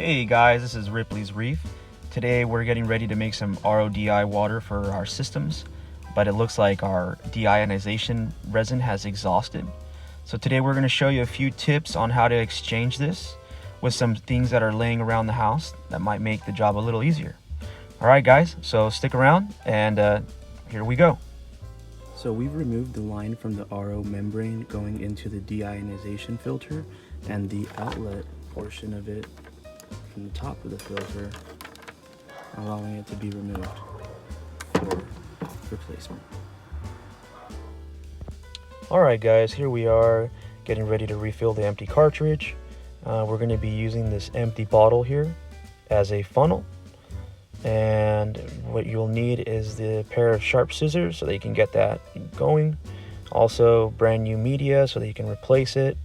Hey guys, this is Ripley's Reef. Today we're getting ready to make some RODI water for our systems, but it looks like our deionization resin has exhausted. So today we're going to show you a few tips on how to exchange this with some things that are laying around the house that might make the job a little easier. Alright guys, so stick around and here we go. So we've removed the line from the RO membrane going into the deionization filter and the outlet portion of it from the top of the filter, allowing it to be removed for replacement. Alright guys, here we are getting ready to refill the empty cartridge. We're going to be using this empty bottle here as a funnel, and what you'll need is the pair of sharp scissors so that you can get that going. Also brand new media so that you can replace it.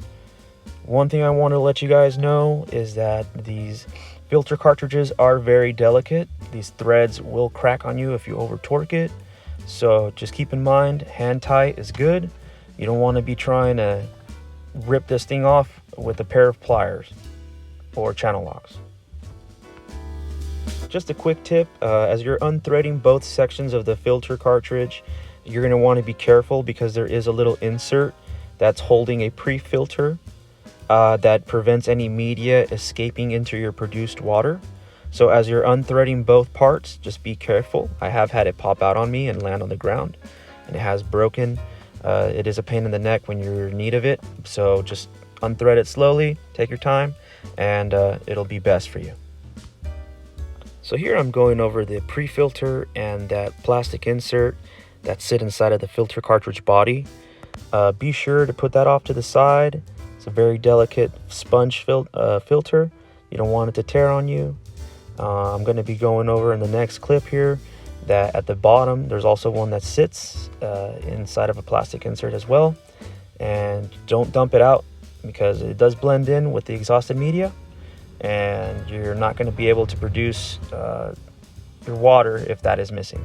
One thing I want to let you guys know is that these filter cartridges are very delicate. These threads will crack on you if you over torque it, so just keep in mind hand tight is good. You don't want to be trying to rip this thing off with a pair of pliers or channel locks. Just a quick tip, as you're unthreading both sections of the filter cartridge, you're going to want to be careful because there is a little insert that's holding a pre-filter that prevents any media escaping into your produced water. So as you're unthreading both parts, just be careful. I have had it pop out on me and land on the ground, and it has broken. It is a pain in the neck when you're in need of it, so just unthread it slowly, take your time, and it'll be best for you. So here I'm going over the pre-filter and that plastic insert that sit inside of the filter cartridge body. Be sure to put that off to the side. It's a very delicate sponge filter. You don't want it to tear on you. I'm going to be going over in the next clip here that at the bottom there's also one that sits inside of a plastic insert as well. And don't dump it out because it does blend in with the exhausted media, and you're not going to be able to produce your water if that is missing.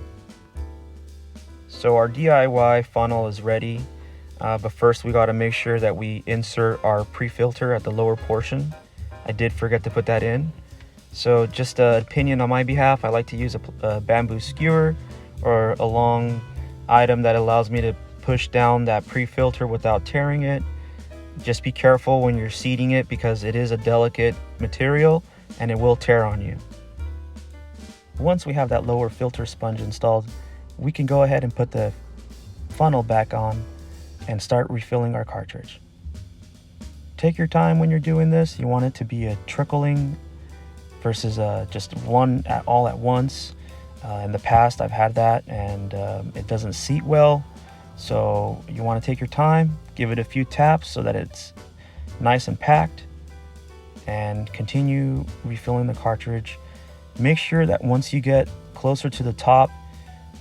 So our DIY funnel is ready, but first we got to make sure that we insert our pre-filter at the lower portion. I did forget to put that in. So just an opinion on my behalf, I like to use a bamboo skewer or a long item that allows me to push down that pre-filter without tearing it. Just be careful when you're seating it because it is a delicate material and it will tear on you. Once we have that lower filter sponge installed, we can go ahead and put the funnel back on and start refilling our cartridge. Take your time when you're doing this. You want it to be a trickling versus just one all at once. In the past I've had that and it doesn't seat well. So you want to take your time, give it a few taps so that it's nice and packed, and continue refilling the cartridge. Make sure that once you get closer to the top,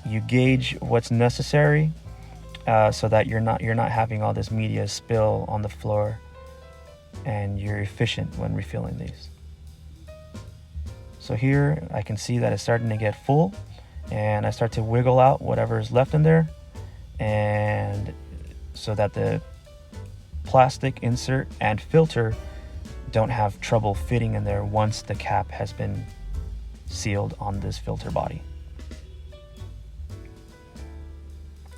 you gauge what's necessary so that you're not having all this media spill on the floor, and you're efficient when refilling these. So here I can see that it's starting to get full, and I start to wiggle out whatever is left in there, and so that the plastic insert and filter don't have trouble fitting in there once the cap has been sealed on this filter body.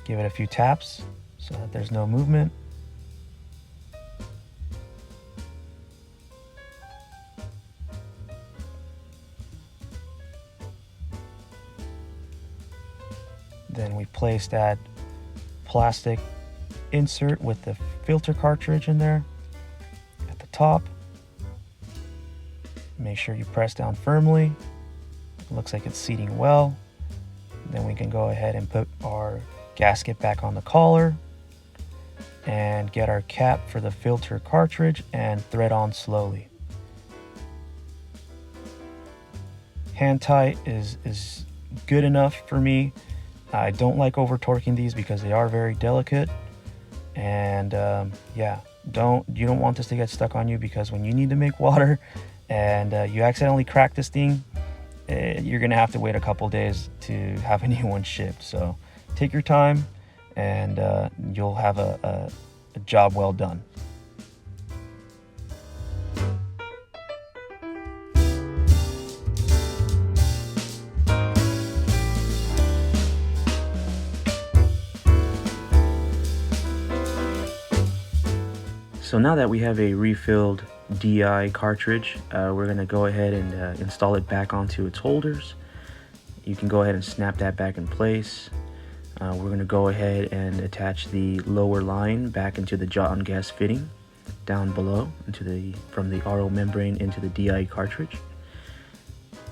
Give it a few taps so that there's no movement. Then we place that plastic insert with the filter cartridge in there at the top. Make sure you press down firmly. It looks like it's seating well. Then we can go ahead and put our gasket back on the collar and get our cap for the filter cartridge and thread on slowly. Hand tight is good enough for me. I don't like over torquing these because they are very delicate, and yeah, you don't want this to get stuck on you, because when you need to make water and you accidentally crack this thing, you're gonna have to wait a couple days to have a new one shipped. So take your time and you'll have a job well done. So now that we have a refilled DI cartridge, we're going to go ahead and install it back onto its holders. You can go ahead and snap that back in place. We're going to go ahead and attach the lower line back into the John gas fitting down below from the RO membrane into the DI cartridge.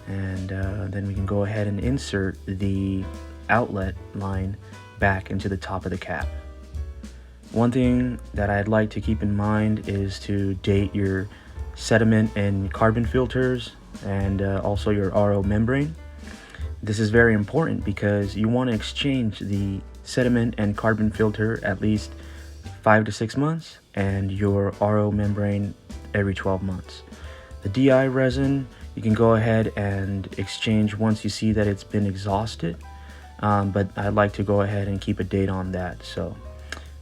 And then we can go ahead and insert the outlet line back into the top of the cap. One thing that I'd like to keep in mind is to date your sediment and carbon filters and also your RO membrane. This is very important because you want to exchange the sediment and carbon filter at least 5 to 6 months and your RO membrane every 12 months. The DI resin you can go ahead and exchange once you see that it's been exhausted, but I'd like to go ahead and keep a date on that. So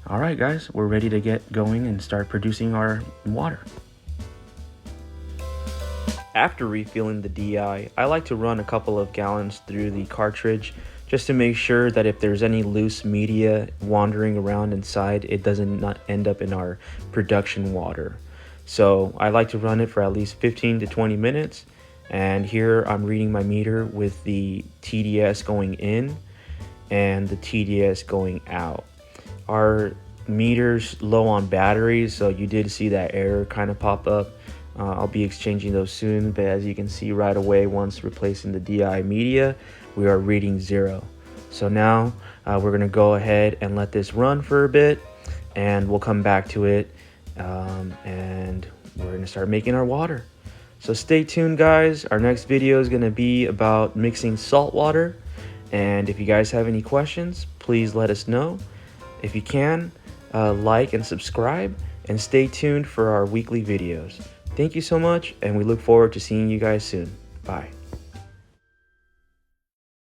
alright guys, we're ready to get going and start producing our water. After refilling the DI, I like to run a couple of gallons through the cartridge just to make sure that if there's any loose media wandering around inside, it doesn't not end up in our production water. So I like to run it for at least 15 to 20 minutes. And here I'm reading my meter with the TDS going in and the TDS going out. Our meter's low on batteries, so you did see that error kind of pop up. I'll be exchanging those soon, but as you can see right away, once replacing the DI media, we are reading 0. So now we're going to go ahead and let this run for a bit, and we'll come back to it, and we're going to start making our water. So stay tuned guys, our next video is going to be about mixing salt water, and if you guys have any questions, please let us know. If you can, like and subscribe, and stay tuned for our weekly videos. Thank you so much, and we look forward to seeing you guys soon. Bye.